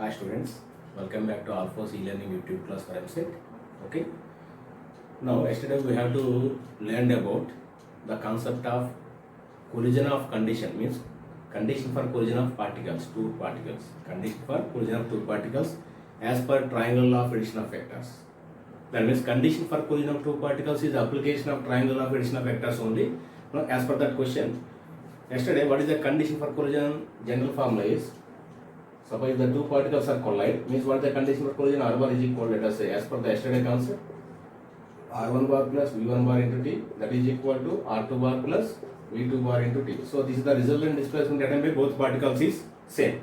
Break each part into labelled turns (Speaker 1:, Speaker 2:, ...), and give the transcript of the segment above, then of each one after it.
Speaker 1: Hi students, welcome back to Alphos e-learning YouTube class for MSET. Okay. Now yesterday we have to learn about the concept of collision of condition, means condition for collision of particles, two particles. Condition for collision of two particles as per triangle law of addition of vectors. That means condition for collision of two particles is application of triangle law of addition of vectors only. Now as per that question, yesterday what is the condition for collision? General formula is, suppose the two particles are collide, means what is the condition for collision? R1 is equal, let us say, as per the yesterday concept, R1 bar plus V1 bar into T, that is equal to R2 bar plus V2 bar into T. So this is the resultant displacement attained by both particles is same.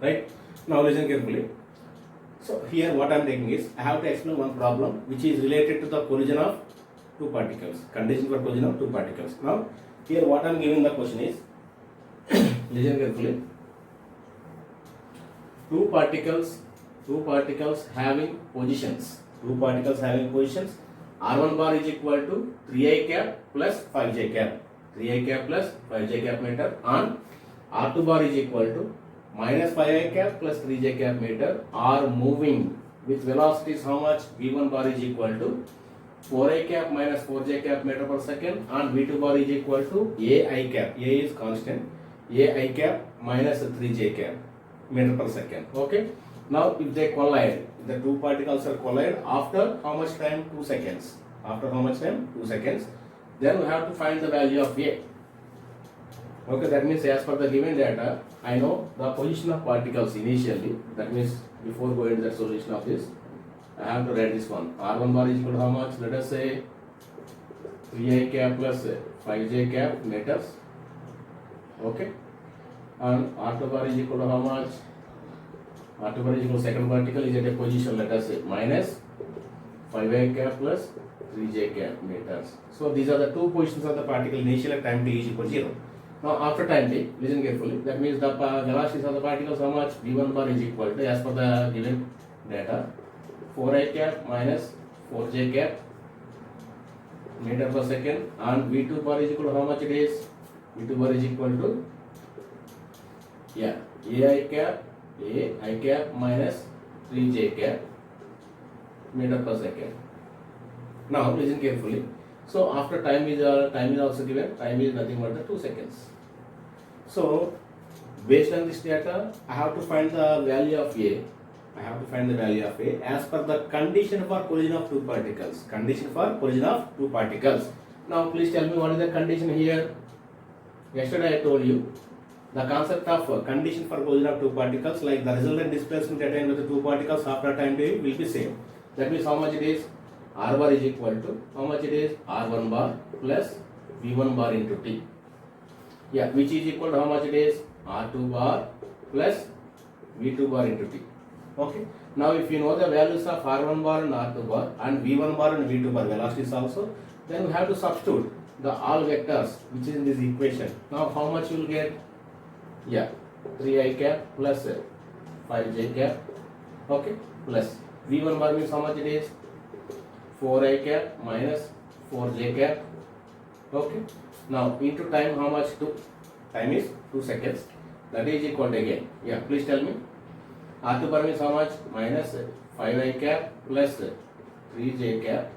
Speaker 1: Right? Now listen carefully. So here what I am taking is, I have to explain one problem which is related to the collision of two particles. Condition for collision of two particles. Now here what I am giving the question is, listen carefully. Two particles having positions. R1 bar is equal to 3i cap plus 5j cap. 3i cap plus 5j cap meter, and R2 bar is equal to minus 5i cap plus 3j cap meter, are moving with velocities how much? V1 bar is equal to 4i cap minus 4j cap meter per second, and V2 bar is equal to ai cap. A is constant. ai cap minus 3j cap meter per second. Okay. Now if they collide, the two particles are collide after how much time? 2 seconds. After how much time? 2 seconds. Then we have to find the value of A. Okay, that means as per the given data, I know the position of particles initially. That means before going to the solution of this, I have to write this one. R1 bar is equal to how much? Let us say 3i cap plus 5j cap meters. Okay. And R2 bar is equal to how much? R2 bar is equal to second particle is at a position, let us say, minus 5i cap plus 3j cap meters. So these are the two positions of the particle initially at time t is equal to 0. Now after time t, listen carefully, that means the velocities of the particles how much? V1 bar is equal to, as per the given data, 4i cap minus 4j cap meter per second, and V2 bar is equal to how much it is? V2 bar is equal to, ai cap minus 3j cap meter per second. Now listen carefully. So after time is also given. Time is nothing but the 2 seconds. So based on this data, I have to find the value of A. As per the condition for collision of two particles. Now please tell me what is the condition here. Yesterday I told you the concept of condition for collision of two particles, like the resultant displacement attained with the two particles after time t will be same. That means how much it is? R bar is equal to how much it is? R1 bar plus V1 bar into T. Which is equal to how much it is? R2 bar plus V2 bar into T. Okay. Now if you know the values of R1 bar and R2 bar and V1 bar and V2 bar velocities also, then we have to substitute the all vectors which is in this equation. Now how much you will get? 3i cap plus 5j cap, okay, plus V1 bar means how much it is? 4i cap minus 4j cap, okay. Now into time how much? 2. Time is 2 seconds. That is equal to again. Please tell me. R2 bar means how much? Minus 5i cap plus 3j cap,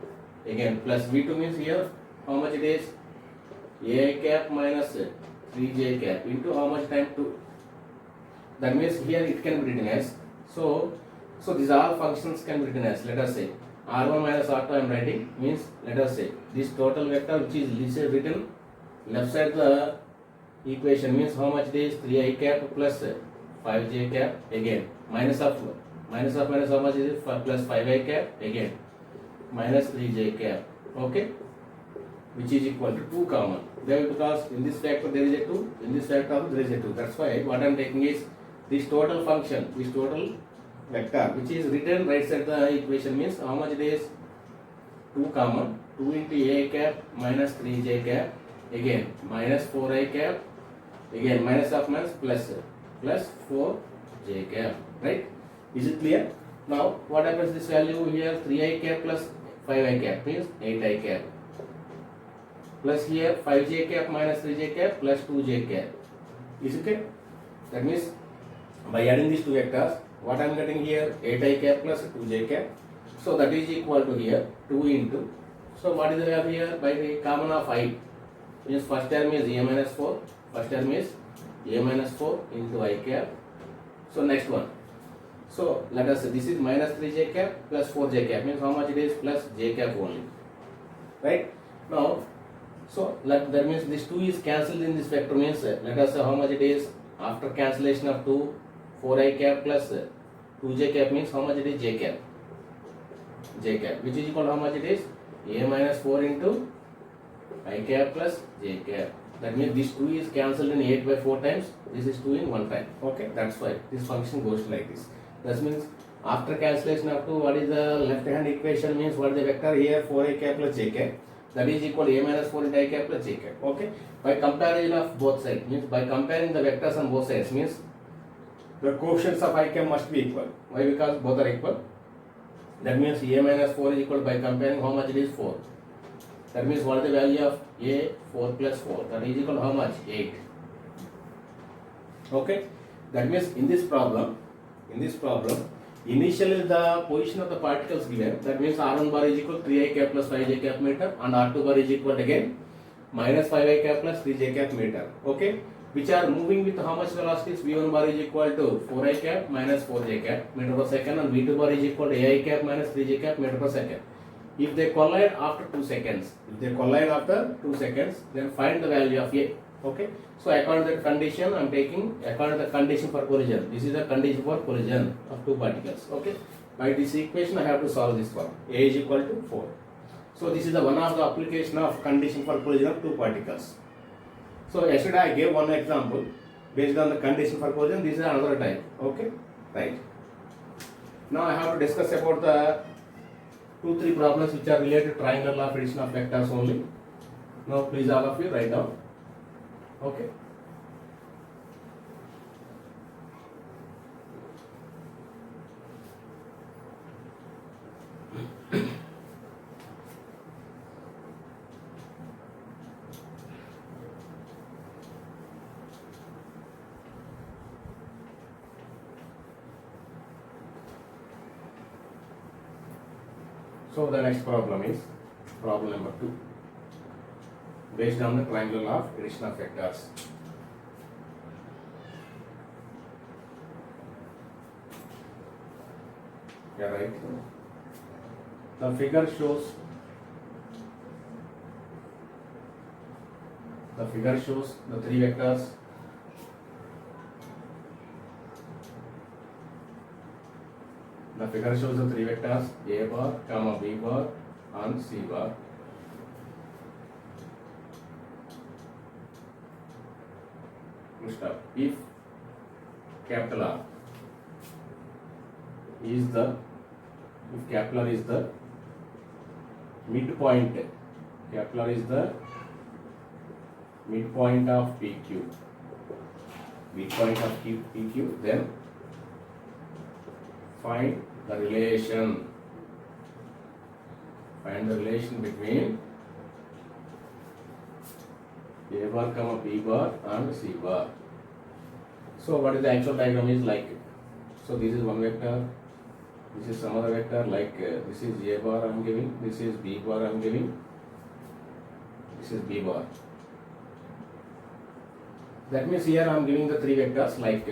Speaker 1: again plus V2 means here how much it is? ai cap minus 3j cap into how much time? 2. That means here it can be written as, so these all functions can be written as, let us say R1 minus R2 I am writing, means let us say this total vector which is written left side the equation means how much it is? 3i cap plus 5j cap, again minus of minus how much is it? Plus 5i cap, again minus 3j cap, okay, which is equal to 2 common. There, because in this factor there is a 2, in this factor there is a 2. That's why what I am taking is this total function, this total vector which is written right side the equation means how much it is? 2 common. 2 into a cap minus 3j cap, again minus 4i cap, again minus of minus plus 4j cap, right? Is it clear? Now what happens this value here? 3i cap plus 5i cap means 8i cap, plus here 5j cap minus 3j cap plus 2j cap. Is it okay? That means by adding these two vectors, what I am getting here 8I cap plus 2j cap. So that is equal to here 2 into. So what is the value here? By the common of I, means first term is a minus 4. First term is a minus 4 into I cap. So next one. So let us say this is minus 3j cap plus 4j cap, means how much it is? Plus j cap only. Right? Now, so that means this 2 is cancelled in this vector, means let us say how much it is after cancellation of 2, 4I cap plus 2j cap, means how much it is? J cap. J cap, which is equal to how much it is? A minus 4 into I cap plus j cap. That means this 2 is cancelled in 8 by 4 times. This is 2 in 1 time. Okay, that's why this function goes like this. That means after cancellation of 2, what is the left hand equation? Means what is the vector here? 4I cap plus j cap. That is equal to a minus 4 into I cap plus j cap. Okay, by comparison of both sides, means by comparing the vectors on both sides, means the coefficients of I cap must be equal. Why? Because both are equal. That means a minus 4 is equal to, by comparing how much it is? 4. That means what is the value of a? 4 plus 4. That is equal to how much? 8. Okay. That means in this problem, initially the position of the particles given. That means R1 bar is equal to 3I cap plus 5j cap meter, and R2 bar is equal to again minus 5I cap plus 3j cap meter. Okay. Which are moving with how much velocities? V1 bar is equal to 4I cap minus 4j cap meter per second, and V2 bar is equal to AI cap minus 3j cap meter per second. If they collide after 2 seconds, then find the value of A. Okay. So according to that condition, I am taking according to the condition for collision. This is the condition for collision of 2 particles. Okay. By this equation, I have to solve this one. A is equal to 4. So this is the one of the application of condition for collision of 2 particles. So yesterday I gave one example based on the condition for collision. This is another type. Okay, right. Now I have to discuss about the 2-3 problems which are related to triangle law of addition of vectors only. Now please all of you write down. Okay. So the next problem is problem number 2, based on the triangle law of addition of vectors. Yeah, right. The figure shows the 3 vectors. The figure shows the 3 vectors A bar, comma B bar and C bar. If capital R is the midpoint, midpoint of PQ, then find the relation between A bar, comma B bar and C bar. So what is the actual diagram is like? So this is one vector, this is some other vector, like this is A bar I am giving, this is B bar I am giving, this is B bar. That means here I am giving the 3 vectors like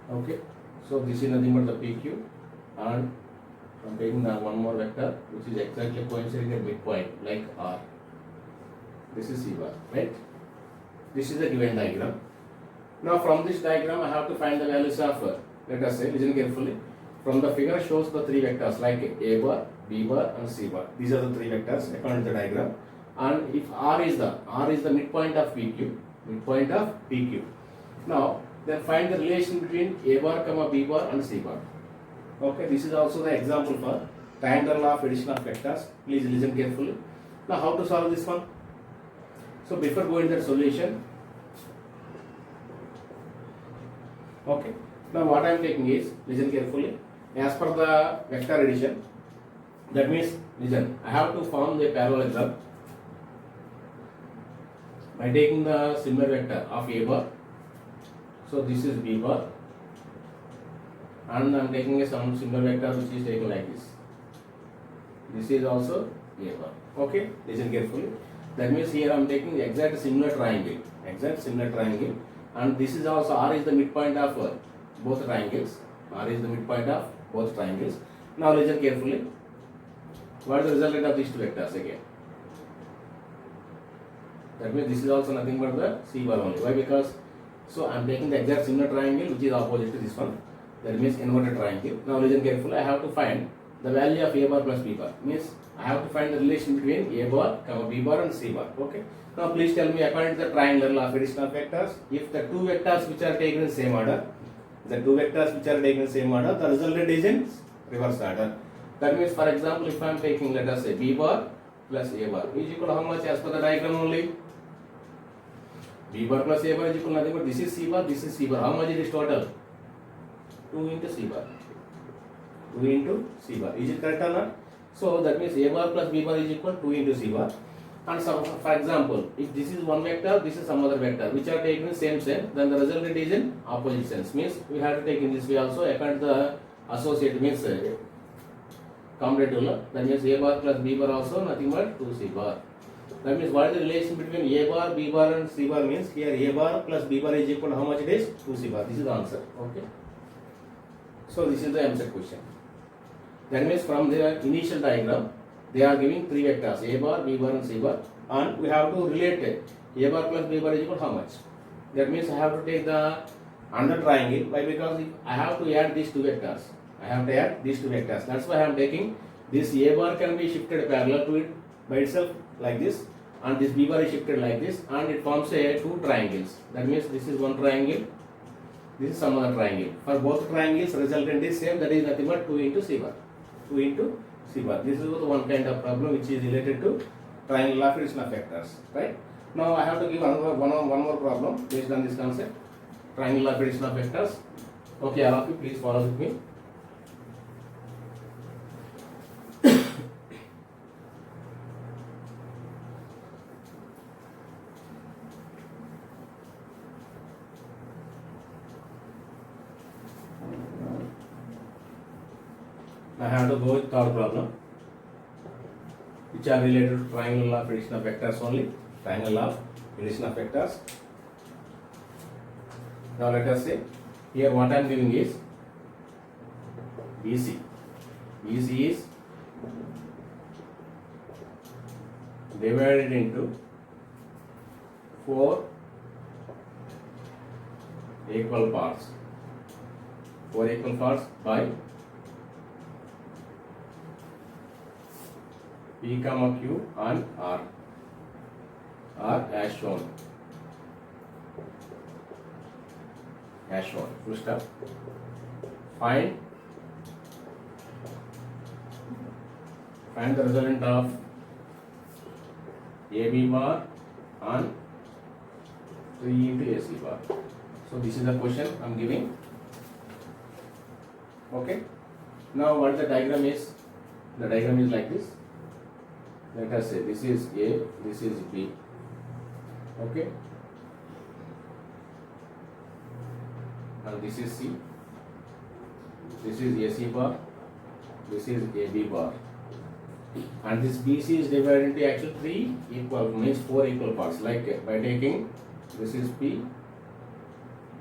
Speaker 1: okay. So this is nothing but the PQ, and I am taking the one more vector which is exactly coinciding at midpoint like R. This is C bar, right? This is the given diagram. Now from this diagram I have to find the values of let us say, listen carefully, from the figure shows the 3 vectors like A bar, B bar and C bar. These are the 3 vectors according to the diagram. And if R is the midpoint of PQ, now then find the relation between A bar, comma B bar and C bar. Okay, this is also the example for triangle law of addition of vectors. Please listen carefully. Now how to solve this one? So before going to the solution, okay. Now what I am taking is, listen carefully, as per the vector addition, that means, listen, I have to form the parallelogram by taking the similar vector of A bar. So this is B bar, and I am taking some similar vector which is taken like this. This is also A bar. Okay, listen carefully. That means here I am taking the exact similar triangle, and this is also R is the midpoint of both triangles. R is the midpoint of both triangles. Now listen carefully. What is the resultant of these two vectors again? That means this is also nothing but the C bar only. Why? Because so I am taking the exact similar triangle which is opposite to this one. That means inverted triangle. Now listen carefully. I have to find the value of A bar plus B bar. Means I have to find the relation between A bar, B bar and C bar. Okay. Now please tell me, according to the triangular law of addition of vectors, if the two vectors which are taken in same order, the resultant is in reverse order. That means, for example, if I am taking, let us say, B bar plus A bar is equal to how much as per the diagram only? B bar plus A bar is equal to nothing but this is C bar, this is C bar. How much it is total? 2 into C bar. 2 into C bar. Is it correct or not? So that means A bar plus B bar is equal to 2 into C bar. And so, for example, if this is one vector, this is some other vector, which are taken in same sense, then the resultant is in opposite sense. Means we have to take in this way also, according to the associate means commutative law. That means A bar plus B bar also nothing but 2C bar. That means what is the relation between A bar, B bar and C bar means here A bar plus B bar is equal to how much it is? 2C bar. This is the answer. Okay. So this is the answer question. That means from the initial diagram, they are giving three vectors A bar, B bar and C bar, and we have to relate A bar plus B bar is equal to how much. That means I have to take the under triangle. Why? Because I have to add these two vectors. That's why I am taking this A bar can be shifted parallel to it by itself like this, and this B bar is shifted like this, and it forms two triangles. That means this is one triangle, this is some other triangle. For both triangles, resultant is same, that is nothing but 2 into C bar. 2 into C bar. This is one kind of problem which is related to triangle of addition of vectors. Right? Now I have to give one more problem based on this concept. Triangle of addition of vectors. Okay, all of you please follow with me. I have to go with third problem, which are related to triangle of addition of vectors only. Triangle of addition of vectors. Now let us say, here what I am giving is BC. BC is divided into 4 equal parts. 4 equal parts by P comma Q and R as shown. Full stop. Find the resultant of AB bar and 3 into AC bar. So this is the question I am giving. Okay. Now what the diagram is? The diagram is like this. Let us say this is A, this is B. Okay. And this is C. This is AC bar. This is AB bar. And this BC is divided into actually 3 equal, means 4 equal parts. Like by taking this is P,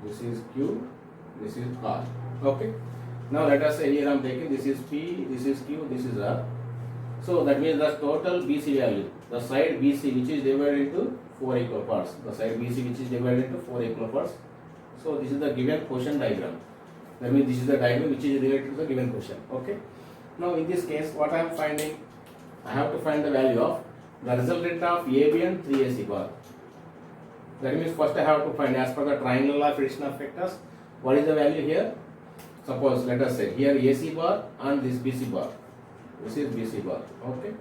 Speaker 1: this is Q, this is R. Okay. Now let us say here I am taking this is P, this is Q, this is R. So that means the total BC value, the side BC which is divided into 4 equal parts. The side BC which is divided into 4 equal parts. So this is the given quotient diagram. That means this is the diagram which is related to the given quotient. Okay. Now in this case, what I am finding, I have to find the value of the resultant of AB and 3AC bar. That means first I have to find, as per the triangle law of addition of vectors, what is the value here? Suppose let us say here AC bar and this BC bar. This is BC bar. Okay.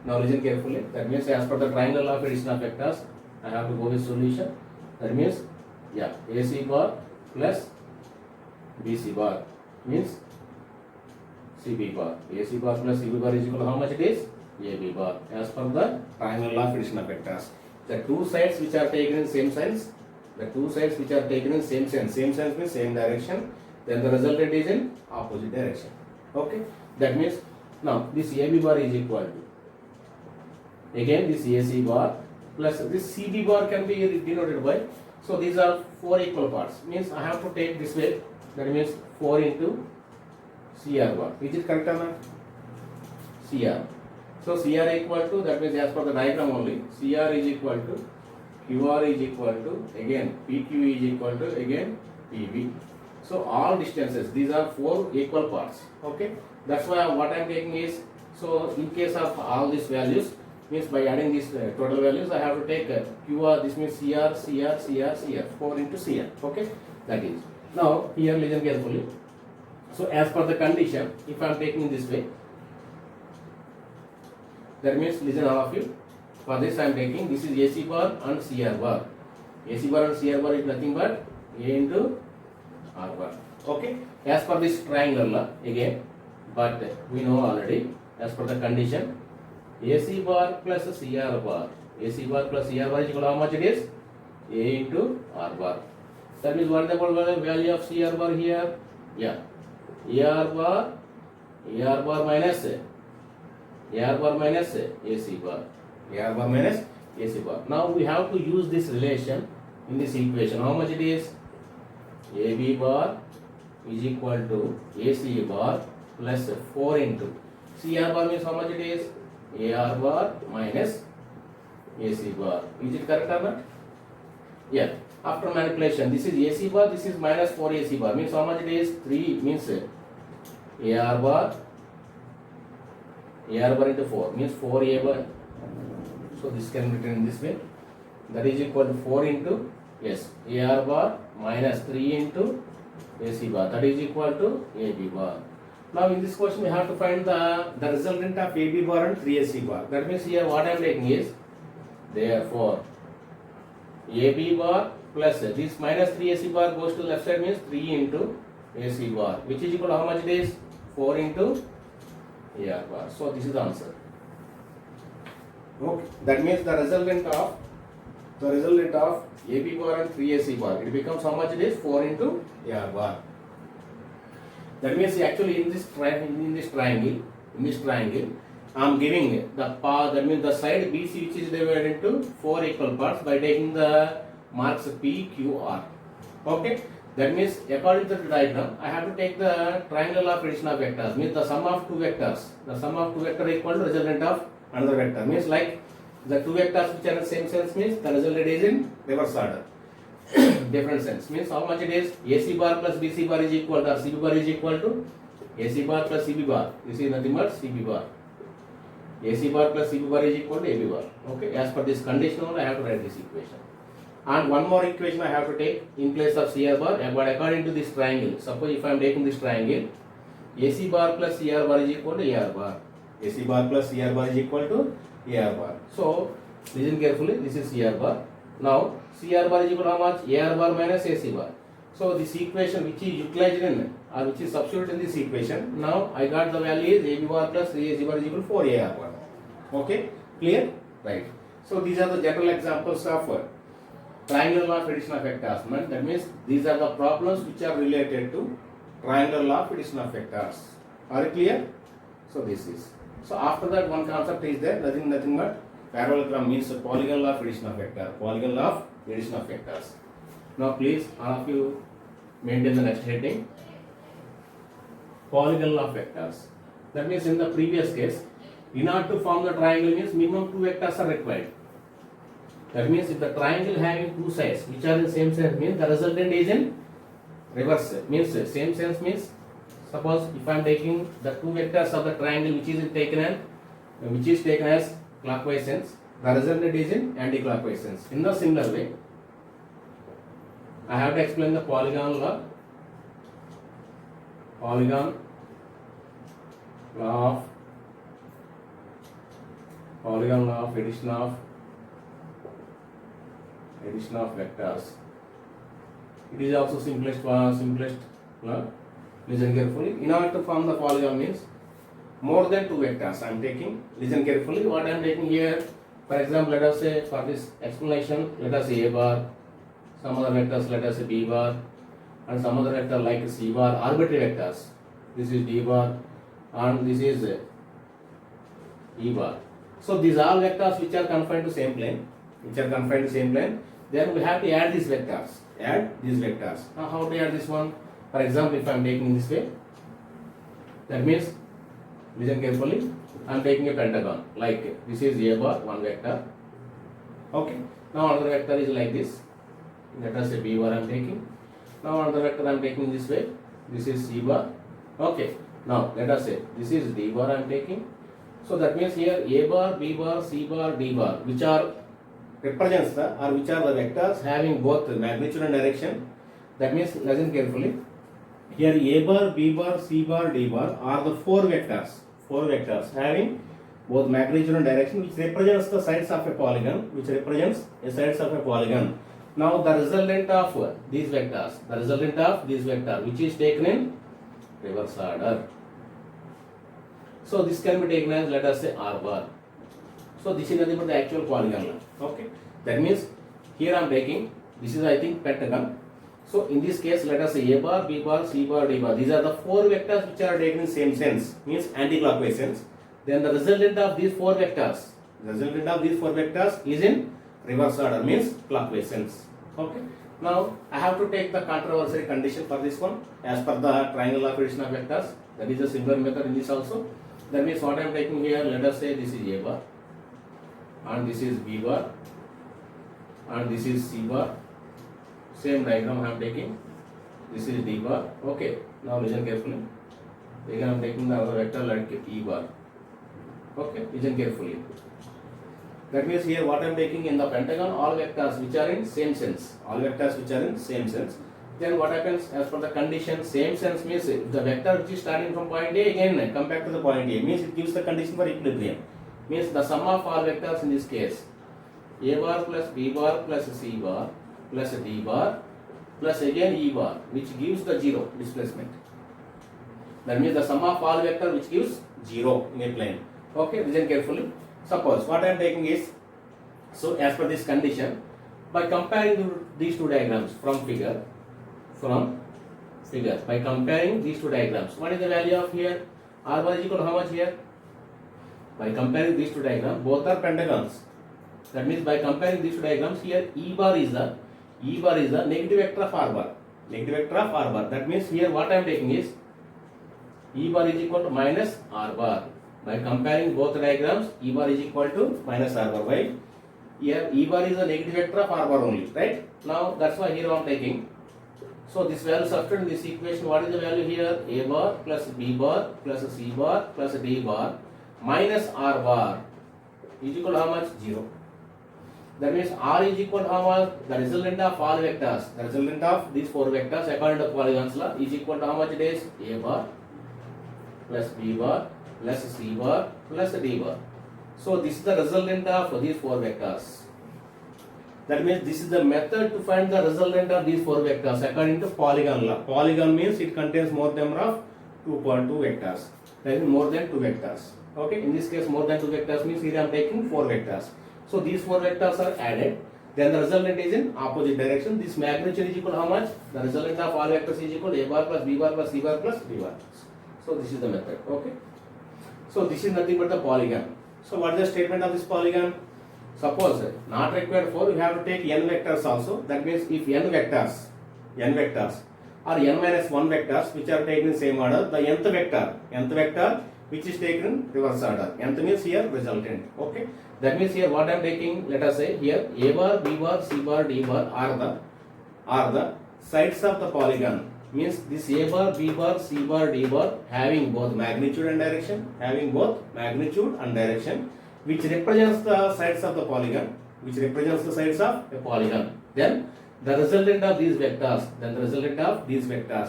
Speaker 1: Now listen carefully. That means as per the triangle law of addition of vectors, I have to go with solution. That means AC bar plus BC bar means CB bar. AC bar plus CB bar is equal to how much it is? AB bar. As per the triangle law of addition of vectors. The two sides which are taken in same signs, The two sides which are taken in same sense. Same sense means same direction. Then the resultant is in opposite direction. Okay. That means now this AB bar is equal to, again this AC bar plus this CB bar can be denoted by, so these are 4 equal parts. Means I have to take this way. That means 4 into CR bar. Is it correct or not? CR. So CR equal to, that means as per the diagram only, CR is equal to QR is equal to, again PQ is equal to, again PB. So all distances, these are 4 equal parts. Okay. That's why what I am taking is, so in case of all these values, means by adding these total values, I have to take QR, this means CR, CR, CR, CR, 4 into CR. Okay. That is. Now here listen carefully. So as per the condition, if I am taking this way, that means listen all of you. For this I am taking, this is AC bar and CR bar. AC bar and CR bar is nothing but A into R bar. Okay. As per this triangle law again, but we know already as per the condition, AC bar plus CR bar. AC bar plus CR bar is equal to how much it is? A into R bar. That means what is the value of CR bar here? Yeah. AR bar minus AR bar minus AC bar. AR bar minus AC bar. Now we have to use this relation in this equation. How much it is? AB bar is equal to AC bar plus 4 into CR bar means how much it is? AR bar minus AC bar. Is it correct or not? Yeah. After manipulation, this is AC bar, this is minus 4 AC bar. Means how much it is? 3 means AR bar into 4 means 4A bar. So this can be written in this way. That is equal to 4 into, yes, AR bar minus 3 into AC bar. That is equal to AB bar. Now in this question we have to find the resultant of AB bar and 3AC bar. That means here what I am taking is, therefore AB bar plus this minus 3AC bar goes to left side means 3 into AC bar, which is equal to how much it is? 4 into AR bar. So this is the answer. Okay. That means the resultant of AB bar and 3AC bar, it becomes how much it is? 4 into AR bar. That means actually in this triangle, I am giving the part, that means the side BC which is divided into 4 equal parts by taking the marks P, Q, R. Okay. That means according to the diagram, I have to take the triangle of addition of vectors. Means the sum of two vectors. The sum of two vectors equal to resultant of another vector. Means like the two vectors which are in the same sense means the resultant is in reverse order. Different sense. Means how much it is? AC bar plus BC bar is equal to, or CB bar is equal to AC bar plus CB bar. This is nothing but CB bar. AC bar plus CB bar is equal to AB bar. Okay. As per this condition only, I have to write this equation. And one more equation I have to take in place of CR bar, but according to this triangle. Suppose if I am taking this triangle, AC bar plus CR bar is equal to AR bar. AC bar plus CR bar is equal to AR bar. So listen carefully, this is CR bar. Now CR bar is equal to how much? AR bar minus AC bar. So this equation which is utilized in, or which is substituted in this equation, now I got the value is AB bar plus AC bar is equal to 4 AR bar. Okay, clear? Right. So these are the general examples of triangle law of addition of vectors. That means these are the problems which are related to triangle law of addition of vectors. Are you clear? So this is. So after that one concept is there, nothing but parallelogram means polygon law of addition of vector. Polygon law of addition of vectors. Now please all of you maintain the next heading. Polygon law of vectors. That means in the previous case, in order to form the triangle means minimum 2 vectors are required. That means if the triangle having two sides which are in same sense means the resultant is in reverse. Means same sense means suppose if I am taking the two vectors of the triangle which is taken as clockwise sense, the resultant is in anti-clockwise sense. In the similar way, I have to explain the polygon law. Polygon law of addition of vectors. It is also simplest law. Listen carefully. In order to form the polygon means more than 2 vectors I am taking. Listen carefully what I am taking here. For example, let us say for this explanation, let us say A bar. some other vectors, let us say b bar, and some other vector like c bar, arbitrary vectors. This is d bar and this is e bar. So these are vectors which are confined to same plane, then we have to add these vectors. Now how to add this one? For example, if I am taking this way, that means, listen carefully, I am taking a pentagon, like this is a bar, one vector. Okay. Now another vector is like this. Let us say b bar I am taking. Now another vector I am taking this way. This is c bar. Okay. Now let us say this is d bar I am taking. So that means here a bar, b bar, c bar, d bar, which are represents the or which are the vectors having both magnitude and direction. That means, listen carefully. Here a bar, b bar, c bar, d bar are the four vectors having both magnitude and direction, which represents the sides of a polygon, Now the resultant of these vectors, which is taken in reverse order. So this can be taken as, let us say, r bar. So this is nothing but the actual polygon. Okay. That means here I am taking, this is I think pentagon. So in this case, let us say a bar, b bar, c bar, d bar. These are the four vectors which are taken in same sense, means anti-clockwise sense. Then the resultant of these four vectors is in reverse order, means clockwise sense. Okay. Now I have to take the controversial condition for this one as per the triangle of addition of vectors. That is a similar method in this also. That means what I am taking here, let us say this is a bar, and this is b bar, and this is c bar. Same diagram I am taking. This is d bar. Okay. Now listen carefully. Again I am taking the other vector like e bar. Okay. Listen carefully. That means here what I am taking in the pentagon, all vectors which are in same sense. Then what happens as per the condition, same sense means the vector which is starting from point A again come back to the point A, means it gives the condition for equilibrium. Means the sum of all vectors in this case, a bar plus b bar plus c bar plus d bar plus again e bar, which gives the zero displacement. That means the sum of all vector which gives zero in a plane. Okay, listen carefully. Suppose what I am taking is, so as per this condition, by comparing these two diagrams from figure, by comparing these two diagrams, what is the value of here? R bar is equal to how much here? By comparing these two diagrams, both are pentagons. That means by comparing these two diagrams, here E bar is the negative vector of R bar. That means here what I am taking is E bar is equal to minus R bar. By comparing both diagrams, E bar is equal to minus R bar. Why? Here E bar is the negative vector of R bar only, right? Now that's why here I am taking. So this value substituted in this equation, what is the value here? A bar plus B bar plus C bar plus D bar minus R bar is equal to how much? 0. That means R is equal to how much? The resultant of all vectors, the resultant of these four vectors according to Polygon's law is equal to how much it is? A bar plus B bar plus C bar plus D bar. So this is the resultant of these four vectors. That means this is the method to find the resultant of these four vectors according to Polygon law. Polygon means it contains more number of 2.2 vectors. That is more than 2 vectors. Okay, in this case more than 2 vectors means here I am taking 4 vectors. So these 4 vectors are added. Then the resultant is in opposite direction. This magnitude is equal to how much? The resultant of all vectors is equal to A bar plus B bar plus C bar plus D bar. So this is the method. Okay. So this is nothing but the polygon. So what is the statement of this polygon? Suppose not required for, you have to take n vectors also. That means if n vectors or n minus 1 vectors which are taken in same order, the nth vector which is taken in reverse order. Nth means here resultant. Okay. That means here what I am taking, let us say here A bar, B bar, C bar, D bar are the sides of the polygon. Means this A bar, B bar, C bar, D bar having both magnitude and direction, which represents the sides of the polygon, Then the resultant of these vectors,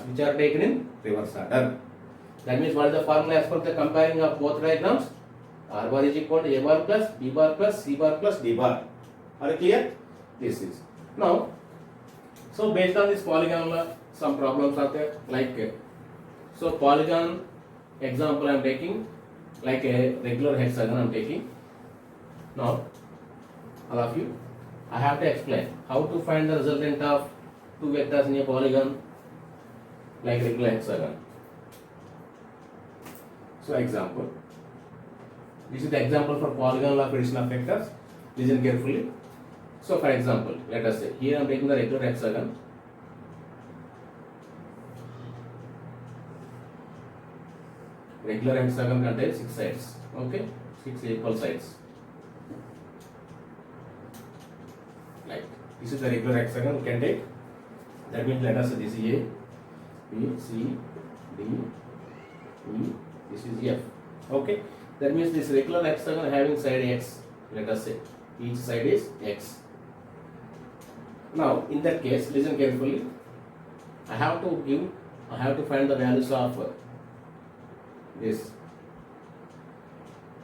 Speaker 1: which are taken in reverse order. That means what is the formula as per the comparing of both diagrams? R bar is equal to A bar plus B bar plus C bar plus D bar. Are you clear? This is. Now, so based on this polygon, some problems are there. Like, so polygon example I am taking, like a regular hexagon I am taking. Now, all of you, I have to explain how to find the resultant of two vectors in a polygon like regular hexagon. So example, this is the example for polygonal of addition of vectors. Listen carefully. So for example, let us say here I am taking the regular hexagon. Regular hexagon contains 6 sides. Okay, 6 equal sides. Like this is the regular hexagon. We can take. That means let us say this is A, B, C, D, E. This is F. Okay. That means this regular hexagon having side X. Let us say each side is X. Now in that case, listen carefully. I have to find the values of this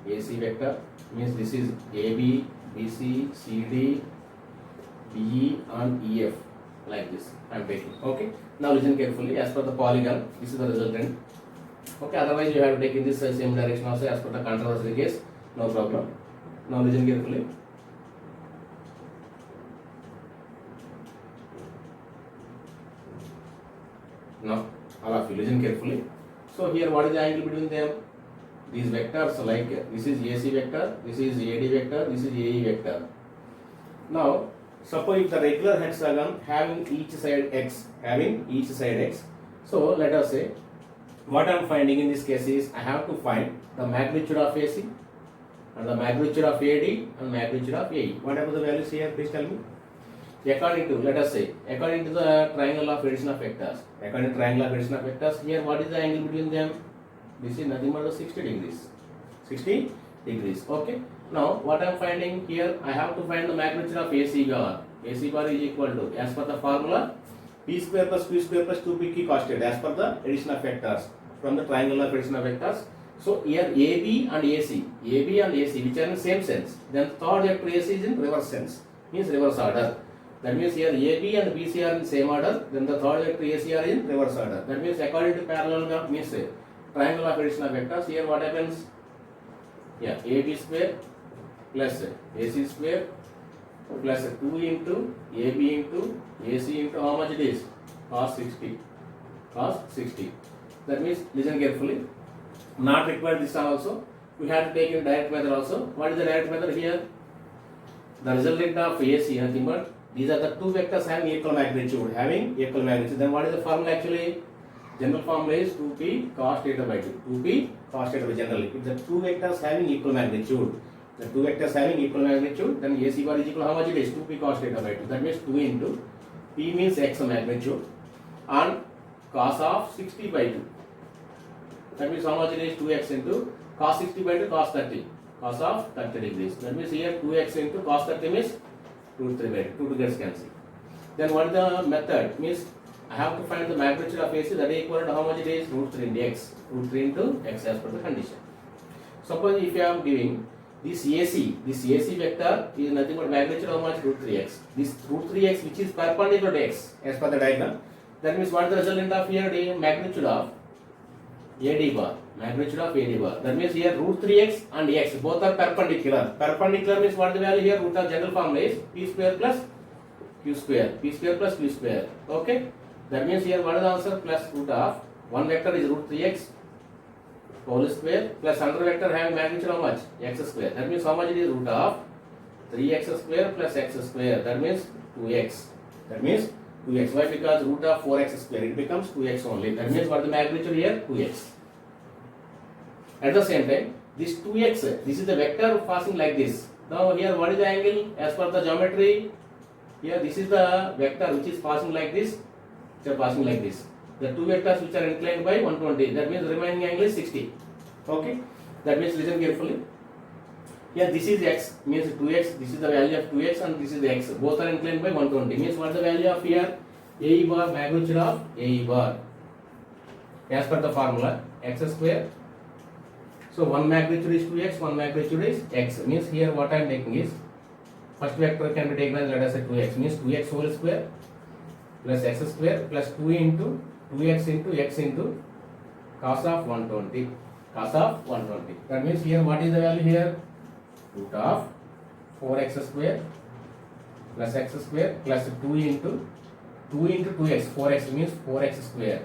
Speaker 1: AC vector. Means this is AB, BC, CD, DE and EF. Like this I am taking. Okay. Now listen carefully. As per the polygon, this is the resultant. Okay. Otherwise, you have to take in this same direction also as per the controversy case. No problem. Now listen carefully. Now all of you listen carefully. So here, what is the angle between them? These vectors, like this is AC vector, this is AD vector, this is AE vector. Now suppose if the regular hexagon having each side x, so let us say what I am finding in this case is I have to find the magnitude of AC and the magnitude of AD and magnitude of AE. What are the values here? Please tell me. According to, let us say, according to the triangle of addition of vectors, here what is the angle between them? This is nothing but 60 degrees. 60 degrees. Okay. Now what I am finding here, I have to find the magnitude of AC bar. AC bar is equal to, as per the formula, P square plus Q square plus 2PQ costed, as per the addition of vectors from the triangle of addition of vectors. So here AB and AC, which are in same sense. Then third vector AC is in reverse sense, means reverse order. That means here AB and BC are in same order. Then the third vector AC are in reverse order. That means according to parallel means triangle of addition of vectors. Here what happens? Yeah, AB square plus AC square plus 2 into AB into AC into how much it is? Cos 60. That means listen carefully. Not required this also. We have to take in direct method also. What is the direct method here? The resultant of AC, nothing but these are the two vectors having equal magnitude. Then what is the formula actually? General formula is 2p cos theta by 2. 2p cos theta by generally. If the two vectors having equal magnitude, then AC bar is equal to how much it is? 2p cos theta by 2. That means 2 into p means x magnitude and cos of 60 by 2. That means how much it is? 2x into cos 60 by 2 cos 30. Cos of 30 degrees. That means here 2x into cos 30 means root 3 by 2 gets cancelled. Then what is the method? Means I have to find the magnitude of AC, that is equal to how much it is? Root 3 into x. Root 3 into x as per the condition. Suppose if I am giving this AC vector is nothing but magnitude how much? Root 3x. This root 3x which is perpendicular to x as per the diagram. That means what is the resultant of here? The magnitude of AD bar. That means here root 3x and x both are perpendicular. Perpendicular means what the value here? Root of general formula is p square plus q square. Okay. That means here what is the answer? Plus root of one vector is root 3x whole square plus another vector having magnitude how much? X square. That means how much it is? Root of 3x square plus x square. That means 2x. Why? Because root of 4x square, it becomes 2x only. That means what the magnitude here? 2x. At the same time, this 2x, this is the vector passing like this. Now here what is the angle? As per the geometry, here this is the vector which is passing like this. The two vectors which are inclined by 120. That means the remaining angle is 60. Okay. That means listen carefully. Here this is x, means 2x, this is the value of 2x and this is the x. Both are inclined by 120. Means what is the value of here? AE bar, magnitude of AE bar. As per the formula, x square. So one magnitude is 2x, one magnitude is x. Means here what I am taking is, first vector can be taken as, let us say 2x, means 2x whole square plus x square plus 2 into 2x into x into cos of 120. That means here what is the value here? Root of 4x square plus x square plus 2 into 2x, 4x means 4x square.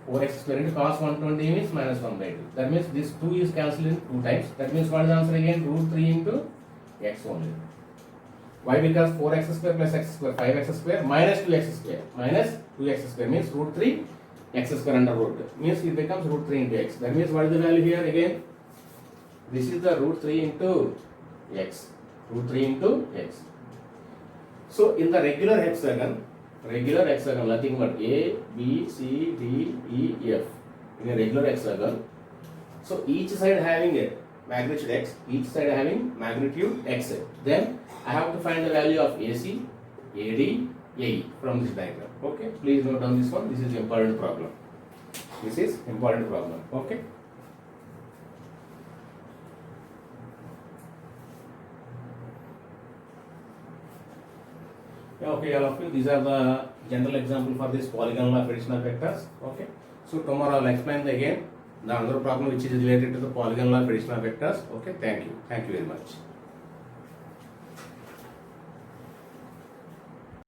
Speaker 1: 4x square into cos 120 means minus 1 by 2. That means this 2 is cancelled in 2 times. That means what is the answer again? Root 3 into x only. Why? Because 4x square plus x square, 5x square minus 2x square. Minus 2x square means root 3 x square under root. Means it becomes root 3 into x. That means what is the value here again? This is the root 3 into x. Root 3 into x. So in the regular hexagon, nothing but A, B, C, D, E, F. In a regular hexagon, so each side having a magnitude x, each side having magnitude x. Then I have to find the value of AC, AD, AE from this diagram. Okay, please note down this one. This is important problem. Okay. Yeah, okay, all of you. These are the general example for this polygonal of addition of vectors. Okay. So tomorrow I'll explain again the another problem which is related to the polygonal of addition of vectors. Okay. Thank you. Thank you very much.